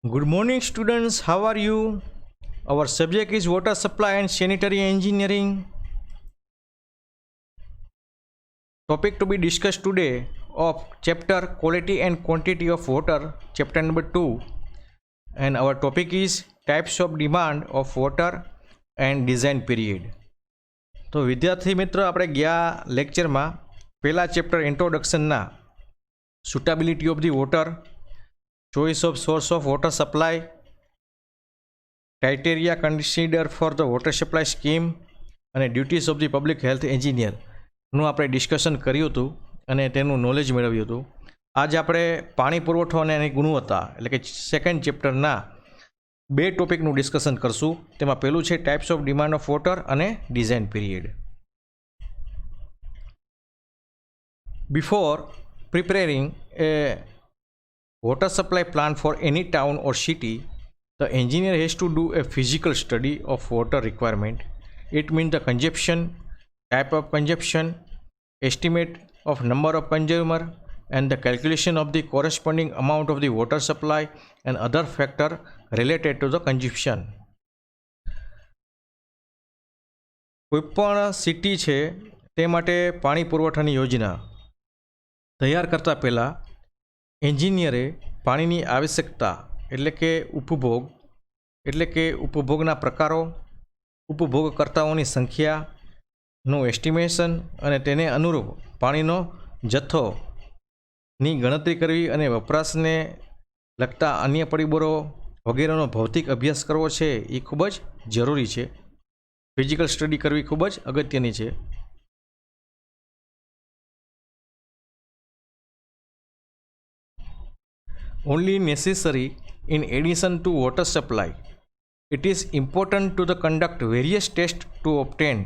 Good morning, students. How are you? Our subject is water supply and sanitary engineering. Topic to be discussed today of chapter quality and quantity of water, chapter number 2. And our topic is types of demand of water and design period. તો વિદ્યાર્થી મિત્રો આપણે ગયા લેક્ચરમાં પહેલા chapter ઇન્ટ્રોડક્શનના suitability of the water, choice of source of water supply, criteria consider for the water supply scheme અને duties of the public health એન્જિનિયરનું આપણે ડિસ્કશન કર્યું હતું અને તેનું નોલેજ મેળવ્યું હતું. આજે આપણે પાણી પુરવઠો અને એની ગુણવત્તા એટલે કે સેકન્ડ ચેપ્ટરના બે ટોપિકનું ડિસ્કશન કરશું. તેમાં પહેલું છે types of demand of water અને design period. Before preparing a water supply plan for any town or city, the engineer has to do a physical study of water requirement. It means the consumption, type of consumption, estimate of number of consumer, and the calculation of the corresponding amount of the water supply and other factor related to the consumption. કોઈપણ city છે તે માટે પાણી પુરવઠાની યોજના તૈયાર કરતાં પહેલાં એન્જિનિયરે પાણીની આવશ્યકતા એટલે કે ઉપભોગના પ્રકારો, ઉપભોગકર્તાઓની સંખ્યાનું એસ્ટિમેશન અને તેને અનુરૂપ પાણીનો જથ્થોની ગણતરી કરવી અને વપરાશને લગતા અન્ય પરિબળો વગેરેનો ભૌતિક અભ્યાસ કરવો છે એ ખૂબ જ જરૂરી છે. ફિઝિકલ સ્ટડી કરવી ખૂબ જ અગત્યની છે. Only necessary in addition to water supply, it is important to the conduct various tests to obtain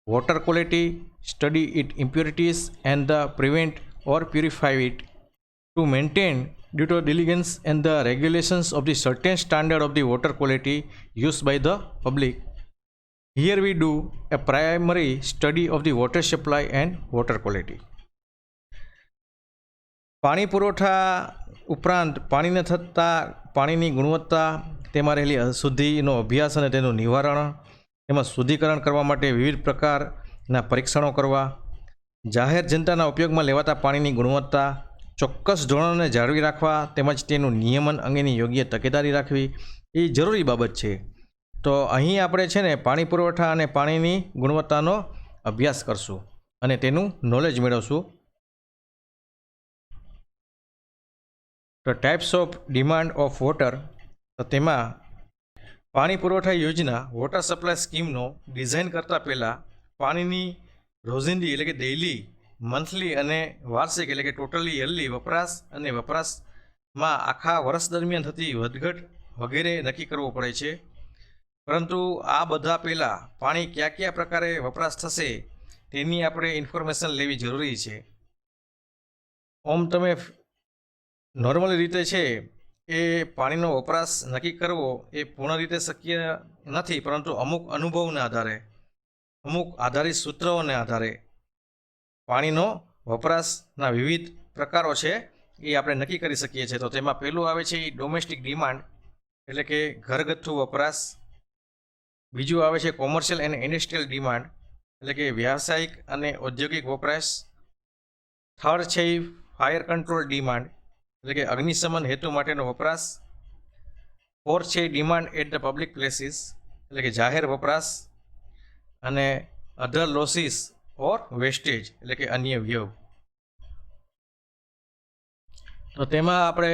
water quality, study its impurities and the prevent or purify it, to maintain due to diligence and the regulations of the certain standard of the water quality used by the public. Here we do a primary study of the water supply and water quality. પાણી પુરવઠા ઉપરાંત પાણીને થતાં પાણીની ગુણવત્તા, તેમાં રહેલી અશુદ્ધિનો અભ્યાસ અને તેનું નિવારણ, તેમાં શુદ્ધિકરણ કરવા માટે વિવિધ પ્રકારના પરીક્ષણો કરવા, જાહેર જનતાના ઉપયોગમાં લેવાતા પાણીની ગુણવત્તા, ચોક્કસ ધોરણોને જાળવી રાખવા તેમજ તેનું નિયમન અંગેની યોગ્ય તકેદારી રાખવી એ જરૂરી બાબત છે. તો અહીં આપણે છે ને પાણી પુરવઠા અને પાણીની ગુણવત્તાનો અભ્યાસ કરશું અને તેનું નોલેજ મેળવશું. તો types of demand of water, તો તેમાં પાણી પુરવઠા યોજના વોટર સપ્લાય સ્કીમનો ડિઝાઇન કરતાં પહેલાં પાણીની રોજિંદી એટલે કે ડેઇલી, મંથલી અને વાર્ષિક એટલે કે ટોટલી યરલી વપરાશ અને વપરાશમાં આખા વર્ષ દરમિયાન થતી વધઘટ વગેરે નક્કી કરવો પડે છે. પરંતુ આ બધા પહેલાં પાણી કયા કયા પ્રકારે વપરાશ થશે તેની આપણે ઇન્ફોર્મેશન લેવી જરૂરી છે. ઓમ તમે નોર્મલ રીતે છે એ પાણીનો વપરાશ નક્કી કરવો એ પૂર્ણ રીતે શક્ય નથી, પરંતુ અમુક અનુભવના આધારે, અમુક આધારિત સૂત્રોને આધારે પાણીનો વપરાશના વિવિધ પ્રકારો છે એ આપણે નક્કી કરી શકીએ છીએ. તો તેમાં પહેલું આવે છે એ ડોમેસ્ટિક ડિમાન્ડ એટલે કે ઘરગથ્થુ વપરાશ. બીજું આવે છે કોમર્શિયલ એન્ડ ઇન્ડસ્ટ્રીયલ ડિમાન્ડ એટલે કે વ્યાવસાયિક અને ઔદ્યોગિક વપરાશ. થર્ડ છે એ ફાયર કંટ્રોલ ડિમાન્ડ એટલે કે અગ્નિશમન હેતુ માટેનો વપરાશ. ફોર્થ છે demand at the public places એટલે કે જાહેર વપરાશ. અને અધર લોસીસ ઓર વેસ્ટેજ એટલે કે અન્ય વ્યય. તો તેમાં આપણે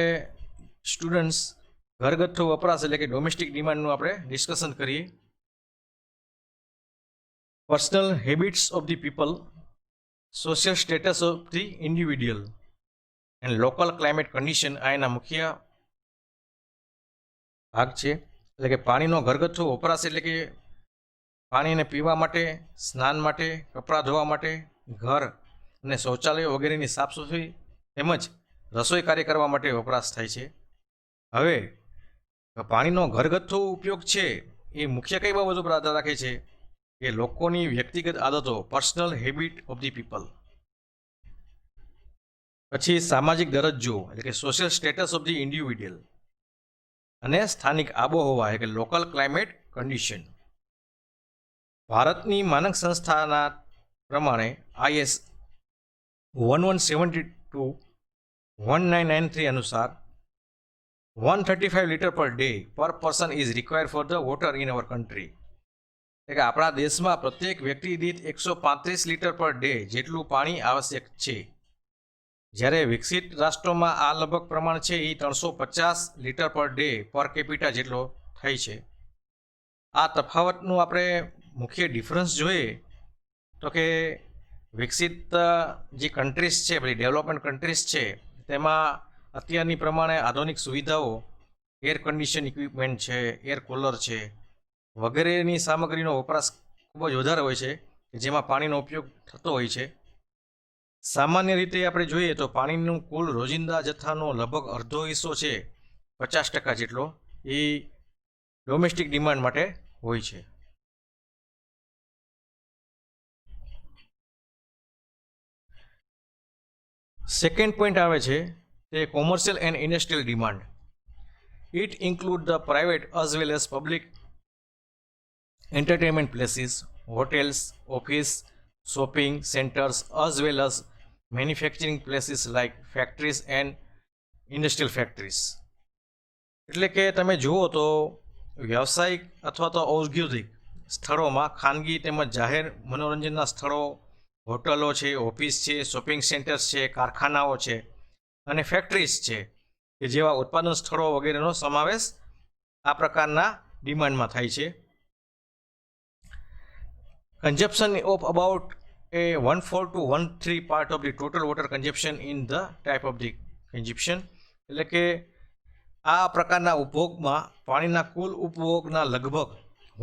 સ્ટુડન્ટ્સ ઘરગથ્થુ વપરાશ એટલે કે ડોમેસ્ટિક ડિમાન્ડનું આપણે ડિસ્કશન કરીએ. Personal habits of the people, social status of the individual and local climate condition આ એના મુખ્ય ભાગ છે. એટલે કે પાણીનો ઘરગથ્થુ વપરાશ એટલે કે પાણીને પીવા માટે, સ્નાન માટે, કપડાં ધોવા માટે, ઘર અને શૌચાલયો વગેરેની સાફ સફાઈ તેમજ રસોઈ કાર્ય કરવા માટે વપરાશ થાય છે. હવે પાણીનો ઘરગથ્થુ ઉપયોગ છે એ મુખ્ય કઈ બાબતો પર આધાર રાખે છે કે લોકોની વ્યક્તિગત આદતો, personal habit of the people. પછી સામાજિક દરજ્જો એટલે કે social status of the individual. અને સ્થાનિક આબોહવા એટલે કે લોકલ ક્લાઇમેટ કન્ડિશન. ભારતની માનક સંસ્થાના પ્રમાણે IS 1172-1993 અનુસાર 135 લીટર પર ડે પર person is required four the water in our country. એટલે કે આપણા દેશમાં પ્રત્યેક વ્યક્તિ દીઠ 135 લીટર પર ડે જેટલું પાણી આવશ્યક છે. જ્યારે વિકસિત રાષ્ટ્રોમાં આ લગભગ પ્રમાણ છે એ 350 લીટર પર ડે પર કેપિટા જેટલો થાય છે. આ તફાવતનું આપણે મુખ્ય ડિફરન્સ જોઈએ તો કે વિકસિત જે કન્ટ્રીઝ છે, બધી ડેવલપમેન્ટ કન્ટ્રીઝ છે, તેમાં અત્યારની પ્રમાણે આધુનિક સુવિધાઓ, એર કન્ડિશન ઇક્વિપમેન્ટ છે, એર કુલર છે વગેરેની સામગ્રીનો વપરાશ ખૂબ જ વધારે હોય છે, જેમાં પાણીનો ઉપયોગ થતો હોય છે. સામાન્ય રીતે આપણે જોઈએ તો પાણીનું કુલ રોજિંદા જથ્થાનો લગભગ અડધો હિસ્સો છે, 50% જેટલો, એ ડોમેસ્ટિક ડિમાન્ડ માટે હોય છે. સેકન્ડ પોઈન્ટ આવે છે તે commercial and industrial demand. It include the private as well as public entertainment places, hotels, office, shopping centers, as well as manufacturing places like factories and industrial factories. એટલે કે તમે જુઓ તો વ્યવસાયિક અથવા તો ઔદ્યોગિક સ્થળોમાં ખાનગી તેમજ જાહેર મનોરંજનના સ્થળો, હોટલો છે, ઓફિસ છે, શોપિંગ સેન્ટર્સ છે, કારખાનાઓ છે અને ફેક્ટરીઝ છે કે જેવા ઉત્પાદન સ્થળો વગેરેનો સમાવેશ આ પ્રકારના ડિમાન્ડમાં થાય છે. Consumption of about a 1/4 to 1/3 part of the total water consumption in the type of the consumption. એટલે કે આ પ્રકારના ઉપભોગમાં પાણીના કુલ ઉપભોગના લગભગ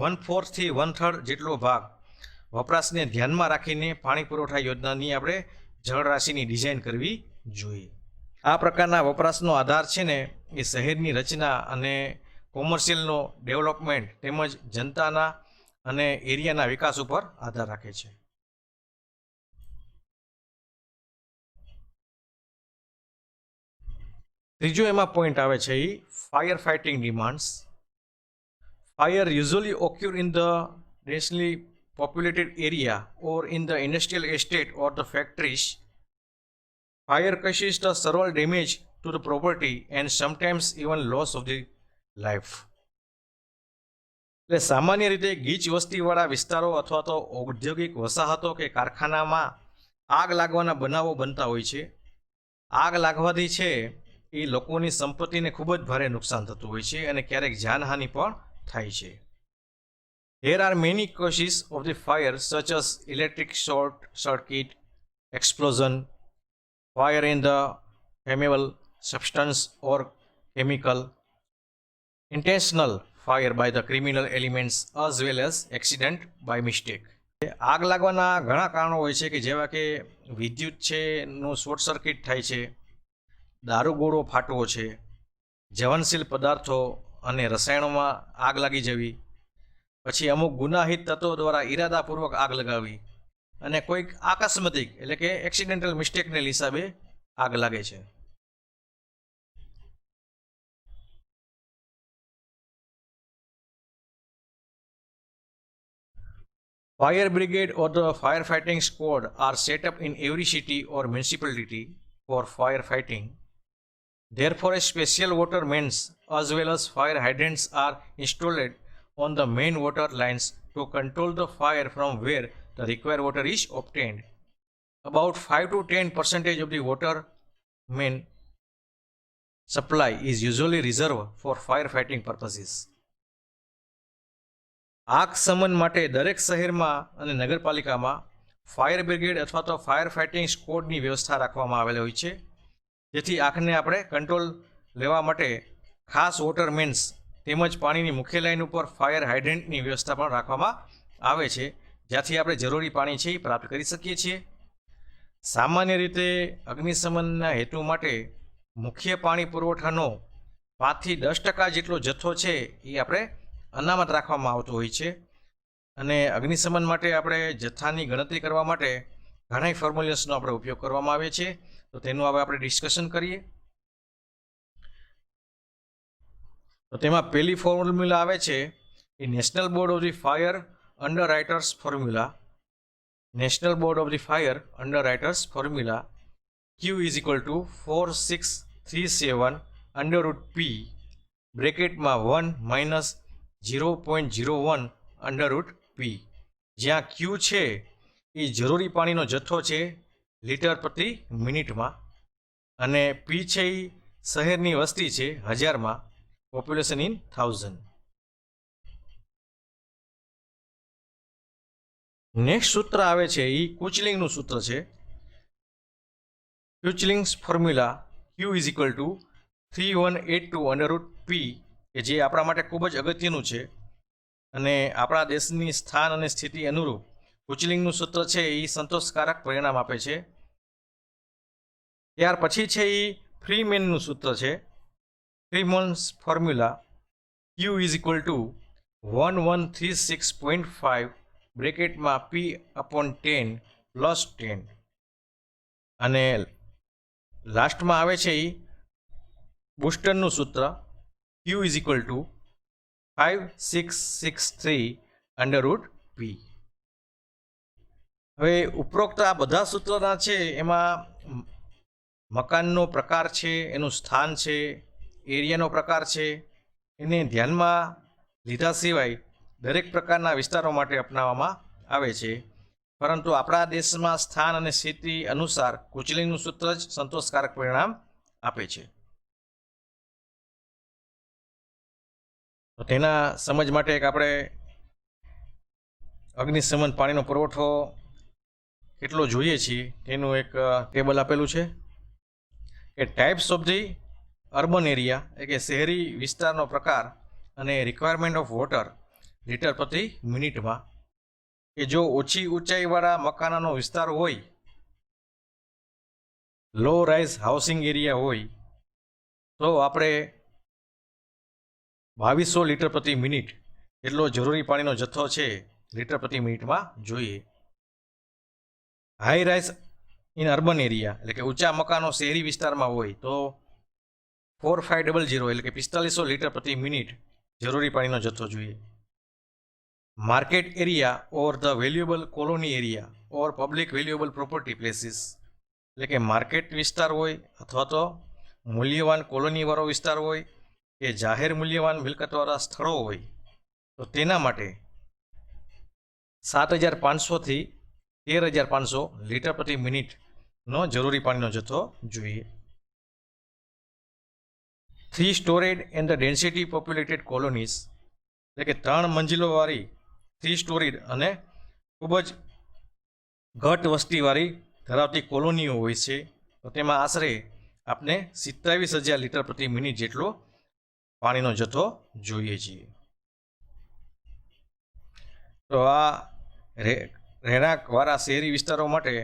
1/4 થી 1/3 જેટલો ભાગ વપરાશને ધ્યાનમાં રાખીને પાણી પુરવઠા યોજનાની આપણે જળરાશિની ડિઝાઇન કરવી જોઈએ. આ પ્રકારના વપરાશનો આધાર છે ને એ શહેરની રચના અને કોમર્શિયલનો ડેવલપમેન્ટ તેમજ જનતાના અને એરિયાના વિકાસ ઉપર આધાર રાખે છે. ત્રીજો એમાં પોઈન્ટ આવે છે એ fire fighting demands. Fire usually occur in the densely populated area or in the industrial estate or the factories. Fire causes the several damage to the property and sometimes even loss of the life. એટલે સામાન્ય રીતે ગીચ વસ્તીવાળા વિસ્તારો અથવા તો ઔદ્યોગિક વસાહતો કે કારખાનામાં આગ લાગવાના બનાવો બનતા હોય છે. આગ લાગવાથી છે એ લોકોની સંપત્તિને ખૂબ જ ભારે નુકસાન થતું હોય છે અને ક્યારેક જાનહાનિ પણ થાય છે. There are many causes of the fire such as electric short circuit, explosion, fire in the flammable substance or chemical, intentional fire by the criminal elements as well as accident by mistake. આગ લાગવાના ઘણા કારણો હોય છે કે જેવા કે વિદ્યુત છે નું શોર્ટ સર્કિટ થાય છે, દારૂગોળો ફાટવો છે, જ્વલનશીલ પદાર્થો અને રસાયણોમાં આગ લાગી જવી, પછી અમુક ગુનાહિત તત્વો દ્વારા ઈરાદાપૂર્વક આગ લગાવી અને કોઈક આકસ્મિક એટલે કે એક્સિડેન્ટલ મિસ્ટેકને હિસાબે આગ લાગે છે. Fire brigade or the firefighting squad are set up in every city or municipality for firefighting. Therefore, a special water mains as well as fire hydrants are installed on the main water lines to control the fire from where the required water is obtained. About 5 to 10% of the water main supply is usually reserved for firefighting purposes. આગ શમન માટે દરેક શહેરમાં અને નગરપાલિકામાં fire brigade અથવા તો fire fighting સ્કોડની વ્યવસ્થા રાખવામાં આવેલી હોય છે, જેથી આગને આપણે કંટ્રોલ લેવા માટે ખાસ વોટર મેન્સ તેમજ પાણીની મુખ્ય લાઇન ઉપર ફાયર હાઇડ્રન્ટની વ્યવસ્થા પણ રાખવામાં આવે છે, જ્યાંથી આપણે જરૂરી પાણી છે એ પ્રાપ્ત કરી શકીએ છીએ. સામાન્ય રીતે અગ્નિશમનના હેતુ માટે મુખ્ય પાણી પુરવઠાનો 5 થી 10% જેટલો જથ્થો છે એ આપણે અનામત રાખવામાં આવતો હોય છે અને અગ્નિશમન માટે આપણે જથ્થાની ગણતરી કરવા માટે ઘણા ફોર્મ્યુલાસનો આપણે ઉપયોગ કરવામાં આવે છે. તો તેનું હવે આપણે ડિસ્કશન કરીએ. તો તેમાં પહેલી ફોર્મ્યુલા આવે છે એ national board of the fire underwriters formula. National board of the fire underwriters formula Q is equal to 4637 under root P બ્રેકેટમાં 1 માઇનસ 0.01 અંડર રૂટ પી, જ્યાં Q છે એ જરૂરી પાણીનો જથ્થો છે લીટર પ્રતિ મિનિટમાં, અને પી છે એ શહેરની વસ્તી છે હજારમાં, પોપ્યુલેશન ઇન 1000. નેક્સ્ટ સૂત્ર આવે છે એ કુચલિંગનું સૂત્ર છે. Kuichling's formula Q is equal to 3182 under root P, કે જે આપણા માટે ખૂબ જ અગત્યનું છે અને આપણા દેશની સ્થાન અને સ્થિતિ અનુરૂપ કુચલિંગનું સૂત્ર છે એ સંતોષકારક પરિણામ આપે છે. ત્યાર પછી છે એ ફ્રીમેનનું સૂત્ર છે. Freeman's formula Q is equal to 1136.5 બ્રેકેટમાં P/10 પ્લસ 10, અને લાસ્ટમાં આવે છે એ બુસ્ટનનું સૂત્ર Q is equal to 5663 under root P. હવે ઉપરોક્ત આ બધા સૂત્રના છે એમાં મકાનનો પ્રકાર છે, એનું સ્થાન છે, એરિયાનો પ્રકાર છે, એને ધ્યાનમાં લીધા સિવાય દરેક પ્રકારના વિસ્તારો માટે અપનાવવામાં આવે છે, પરંતુ આપણા દેશમાં સ્થાન અને સ્થિતિ અનુસાર કુચલિંગનું સૂત્ર જ સંતોષકારક પરિણામ આપે છે. તો તેના સમજ માટે એક આપણે અગ્નિશમન પાણીનો પુરવઠો કેટલો જોઈએ છીએ તેનું એક ટેબલ આપેલું છે કે types of the urban area, એટલે કે શહેરી વિસ્તારનો પ્રકાર, અને રિક્વાયરમેન્ટ ઓફ વોટર લીટર પ્રતિ મિનિટમાં, કે જો ઓછી ઊંચાઈવાળા મકાનોનો વિસ્તાર હોય, લો રાઇઝ હાઉસિંગ એરિયા હોય, તો આપણે 2200 લીટર પ્રતિ મિનિટ એટલો જરૂરી પાણીનો જથ્થો છે લીટર પ્રતિ મિનિટમાં જોઈએ. High rise in urban area, એટલે કે ઊંચા મકાનો શહેરી વિસ્તારમાં હોય તો 4500 એટલે કે 4500 લીટર પ્રતિ મિનિટ જરૂરી પાણીનો જથ્થો જોઈએ. Market area or the valuable colony area or public valuable property places, એટલે કે માર્કેટ વિસ્તાર હોય અથવા તો મૂલ્યવાન કોલોનીવાળો વિસ્તાર હોય કે જાહેર મૂલ્યવાન મિલકતવાળા સ્થળો હોય, તો તેના માટે 7500 થી 13500 લીટર પ્રતિ મિનિટનો જરૂરી પાણીનો જથ્થો જોઈએ. 3 stored and the density populated colonies, એટલે કે 3 મંજિલોવાળી 3 સ્ટોરીડ અને ખૂબ જ ઘટ વસ્તીવાળી ધરાવતી કોલોનીઓ હોય છે, તો તેમાં આશરે આપણે 27,000 લીટર પ્રતિ મિનિટ જેટલો પાણીનો જથ્થો જોઈએ છીએ. તો આ રહેણાંકવાળા શહેરી વિસ્તારો માટે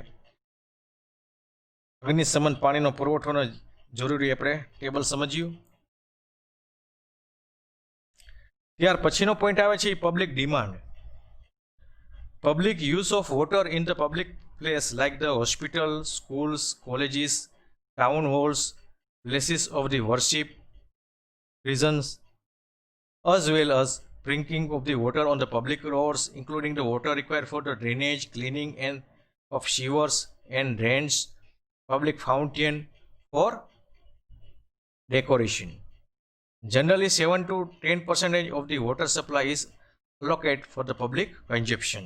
અગ્નિશમન પાણીનો પુરવઠોનો જરૂરી આપણે ટેબલ સમજ્યું. ત્યાર પછીનો પોઈન્ટ આવે છે public demand. Public use of water in the public place like the hospital, schools, colleges, town holes, places of the worship, prisons, as well as drinking of the water on the public roads, including the water required for the drainage, cleaning and of sewers and drains, public fountain for decoration. Generally, 7 to 10% of the water supply is allocated for the public consumption.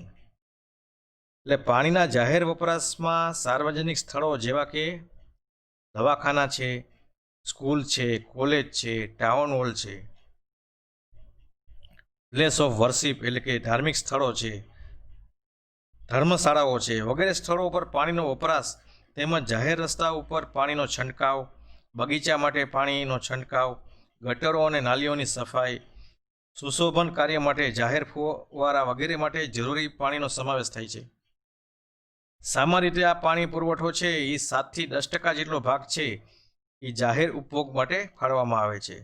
એટલે પાણીના જાહેર વપરાશમાં સાર્વજનિક સ્થળો જેવા કે દવાખાના છે, સ્કૂલ છે, કોલેજ છે, ટાઉન હોલ છે, પ્લેસ ઓફ વર્શિપ એટલે કે ધાર્મિક સ્થળો છે, ધર્મશાળાઓ છે, વગેરે સ્થળો ઉપર પાણીનો વપરાશ, તેમજ જાહેર રસ્તા ઉપર પાણીનો છંટકાવ, બગીચા માટે પાણીનો છંટકાવ, ગટરો અને નાલીઓની સફાઈ, સુશોભન કાર્ય માટે જાહેર ફુવારા વગેરે માટે જરૂરી પાણીનો સમાવેશ થાય છે. સામાન્ય રીતે આ પાણી પુરવઠો છે એ 7 થી 10% જેટલો ભાગ છે એ જાહેર ઉપભોગ માટે ફાળવવામાં આવે છે.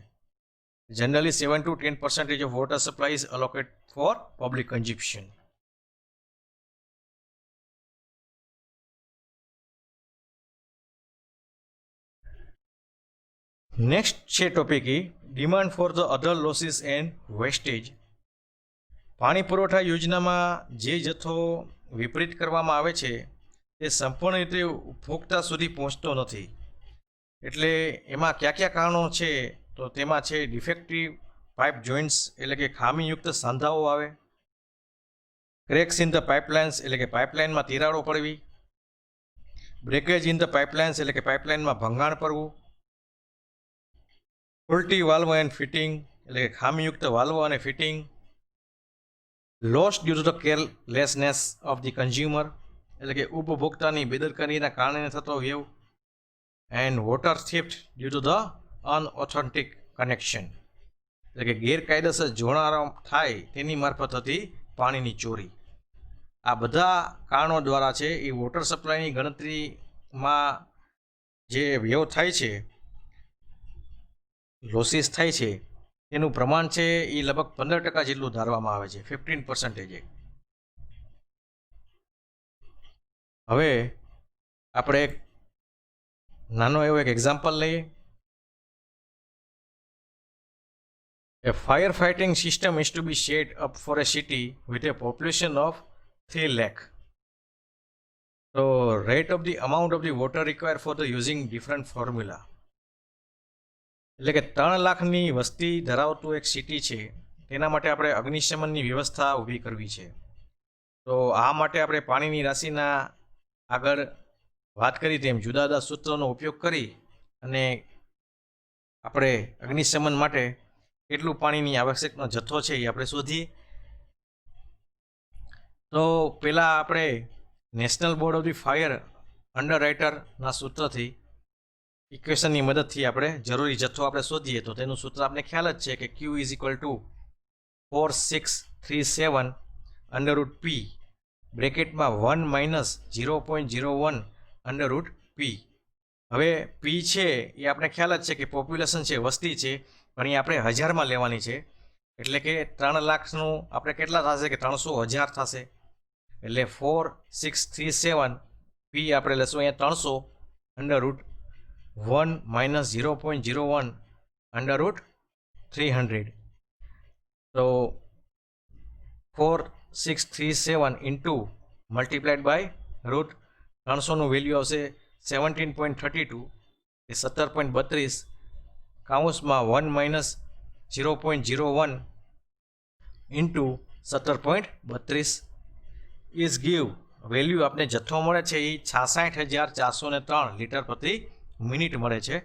Generally, 7 to 10% of water supply is allocated for public consumption. Next છે topic demand for the other losses and wastage. પાણી પુરવઠા યોજનામાં જે જથ્થો વિપરીત કરવામાં આવે છે તે સંપૂર્ણ રીતે ઉપભોક્તા સુધી પહોંચતો નથી. એટલે એમાં કયા કયા કારણો છે તો તેમાં છે ડિફેક્ટિવ પાઇપ જોઇન્ટ્સ એટલે કે ખામીયુક્ત સાંધાઓ આવે, ક્રેક્સ ઇન ધ પાઇપલાઇન્સ એટલે કે પાઇપલાઇનમાં તિરાડો પડવી, બ્રેકેજ ઇન ધ પાઇપલાઇન્સ એટલે કે પાઇપલાઇનમાં ભંગાણ પડવું, ફોલ્ટી વાલ્વ એન્ડ ફિટિંગ એટલે કે ખામીયુક્ત વાલ્વ અને fitting, loss due to the carelessness of the consumer એટલે કે ઉપભોક્તાની બેદરકારીના કારણે થતો વ્યવ, and water theft due to the unauthentic connection એટલે કે ગેરકાયદેસર જોડાણો થાય તેની મારફત થતી પાણીની ચોરી. આ બધા કારણો દ્વારા છે એ વોટર સપ્લાયની ગણતરીમાં જે વ્યવ થાય છે, લોસીસ થાય છે, તેનું પ્રમાણ છે એ લગભગ 15% જેટલું ધારવામાં આવે છે, 15%. હવે આપણે એક નાનો એવો એક એક્ઝામ્પલ લઈએ. A firefighting system is to be set up for a city with a population of 3 lakh. So, rate of the amount of the water required for the using different formula. એટલે કે 3 લાખની વસ્તી ધરાવતું એક city છે, તેના માટે આપણે અગ્નિશમનની વ્યવસ્થા ઊભી કરવી છે. તો આ માટે આપણે પાણીની રાશિના આગળ વાત કરી તેમ જુદા જુદા સૂત્રોનો ઉપયોગ કરી અને આપણે અગ્નિશમન માટે કેટલું પાણીની આવશ્યકનો જથ્થો છે એ આપણે શોધીએ. તો પહેલાં આપણે national board of the fire અંડર રાઇટરના સૂત્રથી ઇક્વેશનની મદદથી આપણે જરૂરી જથ્થો આપણે શોધીએ. તો તેનું સૂત્ર આપણે ખ્યાલ જ છે કે Q is equal to 4637 under root P બ્રેકેટમાં 1 માઇનસ 0.01 અંડર રૂટ પી. હવે પી છે એ આપણે ખ્યાલ જ છે કે પોપ્યુલેશન છે, વસ્તી છે, પણ એ આપણે હજારમાં લેવાની છે. એટલે કે 3 લાખનું આપણે કેટલા થશે કે 300,000 થશે. એટલે 4637 પી આપણે લેશું અહીંયા 300 under root 1 minus 0.01 under root 300. તો 4637 ઇન્ટુ મલ્ટીપ્લાઇડ બાય રૂટ 300નું વેલ્યુ આવશે 17.32 એ 17.32 કાઉન્સમાં 1 minus 0.01 into 17.32 is give value આપણે જથ્થો મળે છે એ 66,403 લીટર પ્રતિ મિનિટ મળે છે,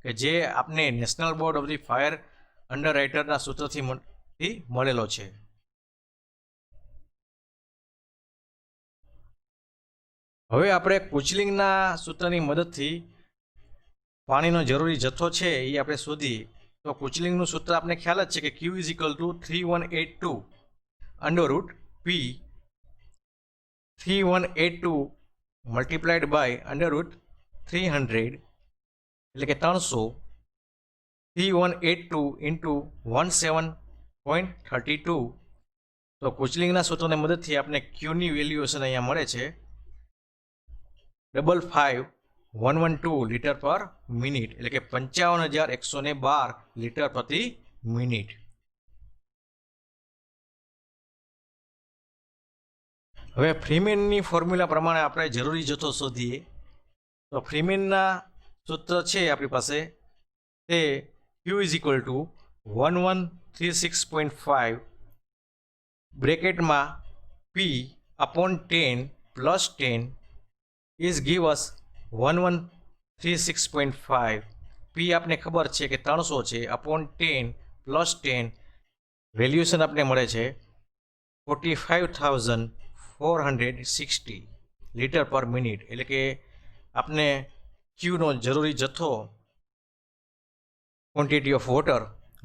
કે જે આપને national board of the fire અંડર રાઇટરના સૂત્રથી મળેલો છે. હવે આપણે કુચલિંગના સૂત્રની મદદથી પાણીનો જરૂરી જથ્થો છે એ આપણે શોધીએ. તો કુચલિંગનું સૂત્ર આપણે ખ્યાલ જ છે કે Q is equal to 3182 under root P 3182 multiplied by under root 300 એટલે કે 300. 3182 ઇન્ટુ 17.32. તો કુચલિંગના સૂત્રની મદદથી આપણે ક્યુની વેલ્યુએશન અહીંયા મળે છે 55,112 લીટર પર મિનિટ એટલે કે 55,112 લીટર પ્રતિ મિનિટ. હવે ફ્રીમેનની ફોર્મ્યુલા પ્રમાણે આપણે જરૂરી જથ્થો શોધીએ. તો ફ્રીમેનના સૂત્ર છે આપણી પાસે તે Q is equal to 1136.5 બ્રેકેટમાં P upon 10 plus 10 is give us 1136.5. પી આપને ખબર છે કે 300 છે, અપોન 10 પ્લસ 10 વેલ્યુએશન આપને મળે છે 45,460 લીટર પર મિનિટ. એટલે કે આપને ક્યુનો જરૂરી જથ્થો ક્વોન્ટિટી ઓફ વોટર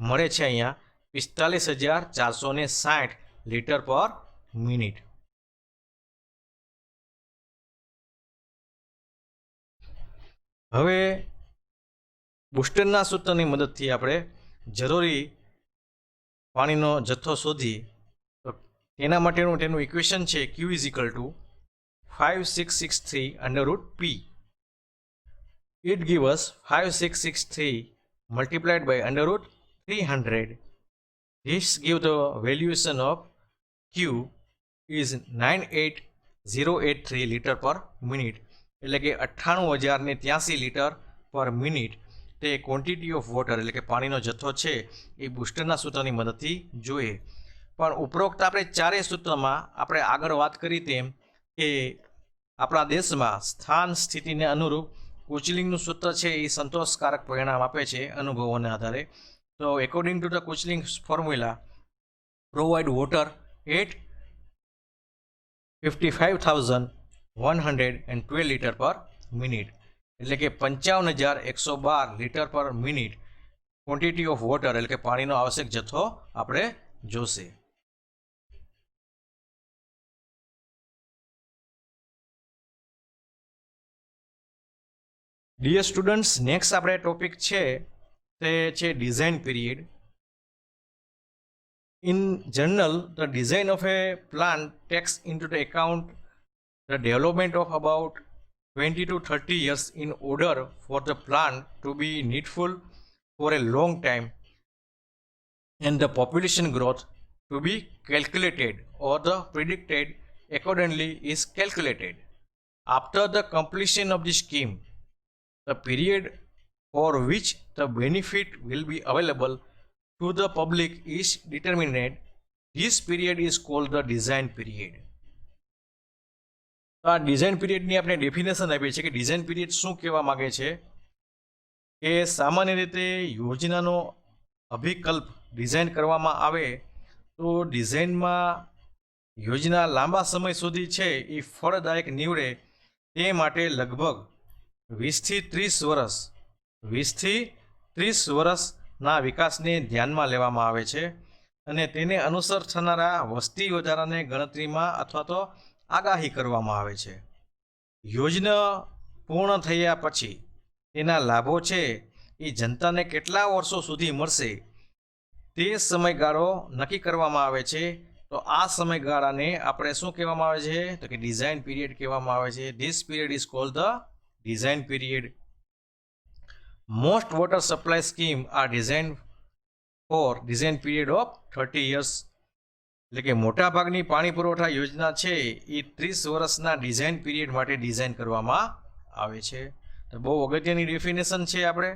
મળે છે અહીંયા 45,460 લીટર પર મિનિટ. હવે બુસ્ટરના સૂત્રની મદદથી આપણે જરૂરી પાણીનો જથ્થો શોધી. તો તેના માટેનું તેનું ઇક્વેશન છે Q is equal to 5663 under root P. It give us 5663 multiplied by under root 300. This gives the valuation of Q is 98083 litre per minute, એટલે કે 98,083 લીટર પર મિનિટ. તે ક્વોન્ટિટી ઓફ વોટર એટલે કે પાણીનો જથ્થો છે એ બુસ્ટરના સૂત્રની મદદથી જોઈએ. પણ ઉપરોક્ત આપણે ચારેય સૂત્રમાં આપણે આગળ વાત કરી તેમ કે આપણા દેશમાં સ્થાન સ્થિતિને અનુરૂપ કુચલિંગનું સૂત્ર છે એ સંતોષકારક પરિણામ આપે છે અનુભવોના આધારે. તો according to the Kuichling formula, provide water at 55,112 litre per minute, એટલે કે 55,112 litre per minute quantity of water એટલે કે પાણીનો આવશ્યક જથ્થો આપણે જોશે. ડિયર સ્ટુડન્ટ્સ, નેક્સ્ટ આપણે ટોપિક છે તે છે design period. In general, the design of a plant takes into the account the development of about 20 to 30 years in order for the plant to be needful for a long time and the population growth to be calculated or the predicted accordingly is calculated. After the completion of the scheme, the period for which the benefit will be available to the public is determined. This period is called the design period. આ design પીરિયડની આપણે definition આપી છે કે design period શું કહેવા માંગે છે કે સામાન્ય રીતે યોજનાનો અભિકલ્પ ડિઝાઇન કરવામાં આવે તો ડિઝાઇનમાં યોજના લાંબા સમય સુધી છે એ ફળદાયક નીવડે તે માટે લગભગ 20 થી 30 વર્ષના વિકાસને ધ્યાનમાં લેવામાં આવે છે અને તેને અનુસર થનારા વસ્તી વધારાને ગણતરીમાં અથવા તો આગાહી કરવામાં આવે છે. યોજના પૂર્ણ થયા પછી તેના લાભો છે એ જનતાને કેટલા વર્ષો સુધી મળશે તે સમયગાળો નક્કી કરવામાં આવે છે. તો આ સમયગાળાને આપણે શું કહેવામાં આવે છે તો કે ડિઝાઇન પીરિયડ કહેવામાં આવે છે. This period is called the design period. Most water supply schemes are designed for design period of 30 years. એટલે કે મોટાભાગની પાણી પુરવઠા યોજના છે એ 30 વર્ષના ડિઝાઇન પીરિયડ માટે ડિઝાઇન કરવામાં આવે છે. તો બહુ અગત્યની ડેફિનેશન છે. આપણે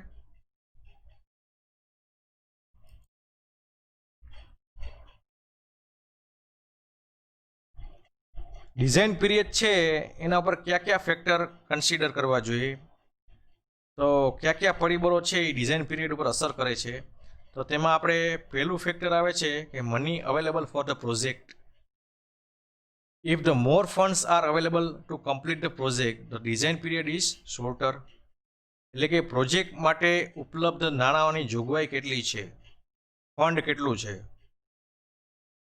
ડિઝાઇન પીરિયડ છે એના ઉપર કયા કયા ફેક્ટર કન્સિડર કરવા જોઈએ, તો કયા કયા પરિબળો છે એ ડિઝાઇન પીરિયડ ઉપર અસર કરે છે. તો તેમાં આપણે પહેલું ફેક્ટર આવે છે કે money available for the project. If the more funds R available to complete the project the design period is shorter. એટલે કે પ્રોજેક્ટ માટે ઉપલબ્ધ નાણાંની જોગવાઈ કેટલી છે, ફંડ કેટલું છે.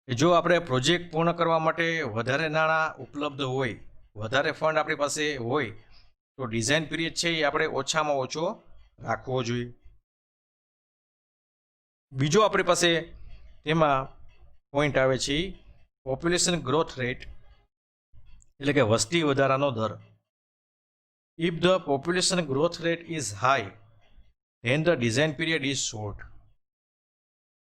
જો આપણે પ્રોજેક્ટ પૂર્ણ કરવા માટે વધારે નાણાં ઉપલબ્ધ હોય, વધારે ફંડ આપણી પાસે હોય તો ડિઝાઇન પીરિયડ છે એ આપણે ઓછામાં ઓછો રાખવો જોઈએ. બીજો આપણી પાસે તેમાં પોઈન્ટ આવે છે પોપ્યુલેશન ગ્રોથ રેટ, એટલે કે વસ્તી વધારાનો દર. If the population growth rate is high then the design period is short.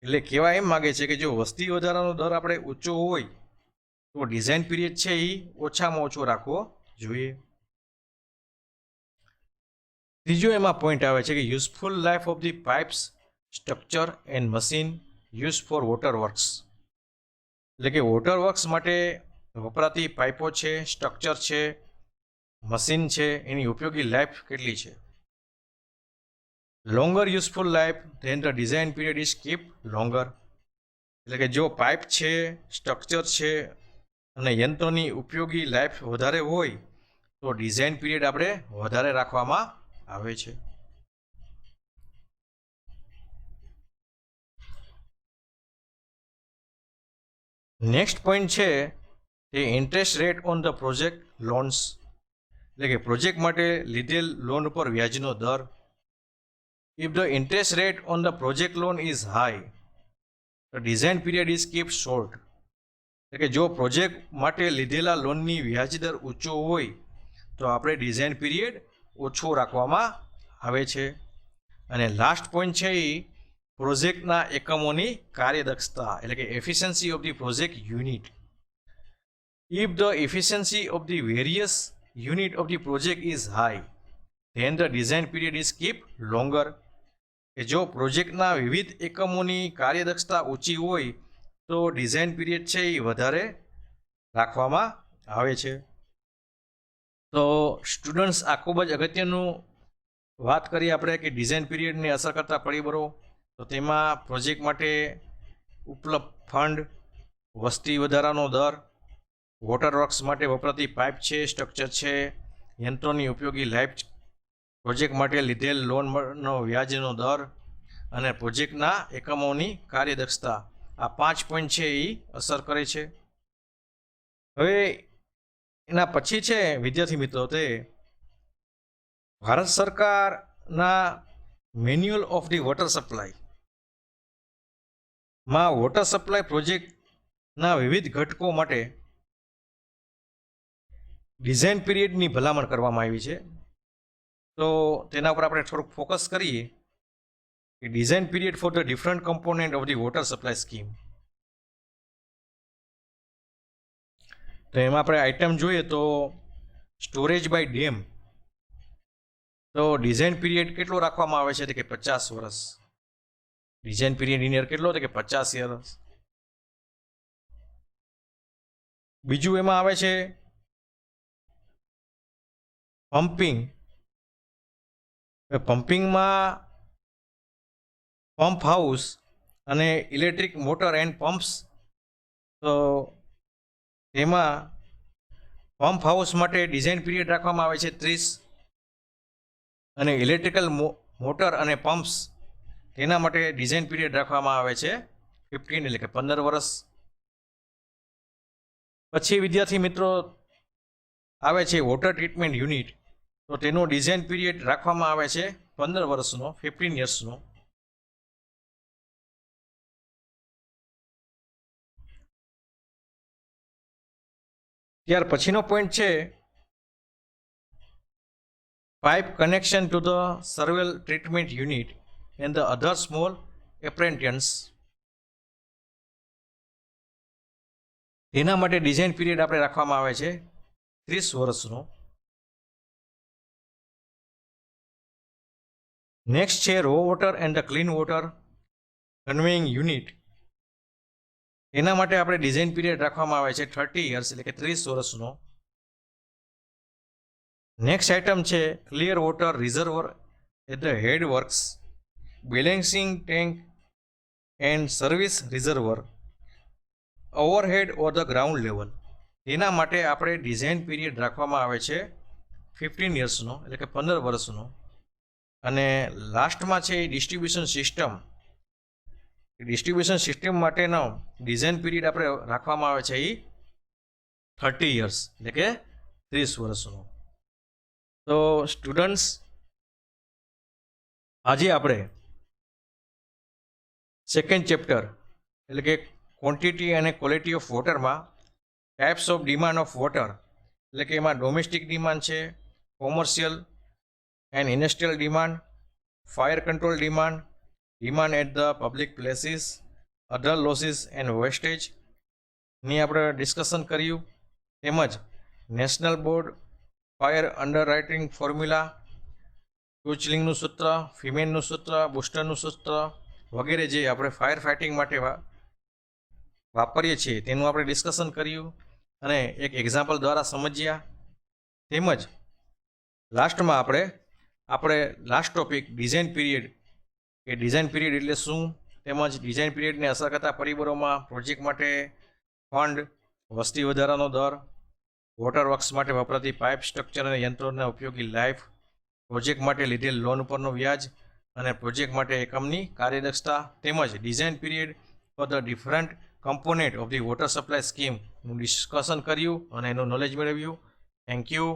એટલે કહેવા એમ માગે છે કે જો વસ્તી વધારાનો દર આપણે ઊંચો હોય તો ડિઝાઇન પીરિયડ છે એ ઓછામાં ઓછો રાખવો જોઈએ. ત્રીજો એમાં પોઈન્ટ આવે છે કે useful life of the pipes, structure and machine use for water works. એટલે કે વોટર વર્ક્સ માટે વપરાતી પાઇપો છે, સ્ટ્રક્ચર છે, મશીન છે, એની ઉપયોગી લાઈફ કેટલી છે. Longer useful life then the design period is keep longer. એટલે કે જો પાઇપ છે, સ્ટ્રક્ચર છે અને યંત્રોની ઉપયોગી લાઈફ વધારે હોય તો ડિઝાઇન પીરિયડ આપણે વધારે રાખવામાં આવે છે. નેક્સ્ટ પોઈન્ટ છે તે interest rate on the project loans. એટલે કે પ્રોજેક્ટ માટે લીધેલ લોન ઉપર વ્યાજનો દર. If the interest rate on the project loan is high the design period is keep short. એટલે કે જો પ્રોજેક્ટ માટે લીધેલા લોનની વ્યાજ દર ઊંચો હોય તો આપણે ડિઝાઇન પીરિયડ ઓછો રાખવામાં આવે છે. અને લાસ્ટ પોઈન્ટ છે એ પ્રોજેક્ટના એકમોની કાર્યદક્ષતા એટલે કે efficiency of the project unit. If the efficiency of the various unit of the project is high then the design period is keep longer. કે જો પ્રોજેક્ટના વિવિધ એકમોની કાર્યદક્ષતા ઊંચી હોય તો ડિઝાઇન પીરિયડ છે એ વધારે રાખવામાં આવે છે. તો સ્ટુડન્ટ્સ આ ખૂબ જ અગત્યનું વાત કરીએ આપણે કે ડિઝાઇન પીરિયડને અસર કરતા પરિબળો. તો તેમાં પ્રોજેક્ટ માટે ઉપલબ્ધ ફંડ, વસ્તી વધારાનો દર, વોટર વર્ક્સ માટે વપરાતી પાઇપ છે, સ્ટ્રક્ચર છે, યંત્રોની ઉપયોગી લાઈફ, પ્રોજેક્ટ માટે લીધેલ લોનનો વ્યાજનો દર અને પ્રોજેક્ટના એકમોની કાર્યદક્ષતા, આ 5 પોઈન્ટ છે એ અસર કરે છે. હવે એના પછી છે વિદ્યાર્થી મિત્રો તે ભારત સરકારના manual of the water supply માં વોટર સપ્લાય પ્રોજેક્ટના વિવિધ ઘટકો માટે ડિઝાઇન પીરિયડની ભલામણ કરવામાં આવી છે. તો તેના ઉપર આપણે થોડુંક ફોકસ કરીએ કે design period for the different component of the water supply scheme. તો એમાં આપણે આઇટમ જોઈએ તો સ્ટોરેજ બાય ડેમ. તો ડિઝાઇન પીરિયડ કેટલો રાખવામાં આવે છે કે 50 વર્ષ. ડિઝાઇન પીરિયડ ઇન યર કેટલો કે 50 વર્ષ. બીજું એમાં આવે છે પમ્પિંગ. પમ્પિંગમાં પંપ હાઉસ અને ઇલેક્ટ્રિક મોટર એન્ડ પમ્પ્સ. તો તેમાં પંપ હાઉસ માટે ડિઝાઇન પીરિયડ રાખવામાં આવે છે 30 અને ઇલેક્ટ્રિકલ મોટર અને પમ્પ્સ તેના માટે ડિઝાઇન પીરિયડ રાખવામાં આવે છે 15 એટલે કે 15 વર્ષ. પછી વિદ્યાર્થી મિત્રો આવે છે વોટર ટ્રીટમેન્ટ યુનિટ. તો તેનો ડિઝાઇન પીરિયડ રાખવામાં આવે છે 15 વર્ષનો, 15 યર્સનો. ત્યાર પછીનો પોઈન્ટ છે pipe connection to the sewer treatment unit and the other small appurtenances. તેના માટે ડિઝાઇન પીરિયડ આપણે રાખવામાં આવે છે 30 વર્ષનો. નેક્સ્ટ છે raw water and the clean water conveying unit. એના માટે આપણે ડિઝાઇન પીરિયડ રાખવામાં આવે છે 30 યર્સ એટલે કે 30 વર્ષનો. નેક્સ્ટ આઇટમ છે clear water reservoir at the head works, balancing tank and service reservoir, overhead or the ground level. તેના માટે આપણે ડિઝાઇન પીરિયડ રાખવામાં આવે છે 15 યર્સનો એટલે કે 15 વર્ષનો. અને લાસ્ટમાં છે ડિસ્ટ્રીબ્યુશન સિસ્ટમ. ડિસ્ટ્રીબ્યુશન સિસ્ટમ માટેનો ડિઝાઇન પીરિયડ આપણે રાખવામાં આવે છે એ 30 યર્સ એટલે કે 30 વર્ષનો. તો સ્ટુડન્ટ્સ આજે આપણે સેકન્ડ ચેપ્ટર એટલે કે ક્વોન્ટિટી અને ક્વોલિટી ઓફ વોટરમાં types of demand of water એટલે કે એમાં ડોમેસ્ટિક ડિમાન્ડ છે, commercial and industrial demand, fire control demand, demand at the public places, other losses and wastage ની આપણે ડિસ્કશન કર્યું. તેમજ national board fire underwriting formula, ક્યુચલિંગનું સૂત્ર, ફિમેનનું સૂત્ર, બુસ્ટરનું સૂત્ર વગેરે જે આપણે ફાયર ફાઇટિંગ માટે વાપરીએ છીએ તેનું આપણે ડિસ્કશન કર્યું અને એક એક્ઝામ્પલ દ્વારા સમજ્યા. તેમજ લાસ્ટમાં આપણે લાસ્ટ ટોપિક ડિઝાઇન પીરિયડ કે ડિઝાઇન પીરિયડ એટલે શું, તેમજ ડિઝાઇન પીરિયડને અસર કરતા પરિબળોમાં પ્રોજેક્ટ માટે ફંડ, વસ્તી વધારાનો દર, વોટર વર્ક્સ માટે વપરાતી પાઇપ, સ્ટ્રક્ચર અને યંત્રોના ઉપયોગી લાઈફ, પ્રોજેક્ટ માટે લીધેલ લોન ઉપરનો વ્યાજ અને પ્રોજેક્ટ માટે એકમની કાર્યદક્ષતા, તેમજ design period for the different component of the water supply સ્કીમનું ડિસ્કશન કર્યું અને એનું નોલેજ મેળવ્યું. Thank you.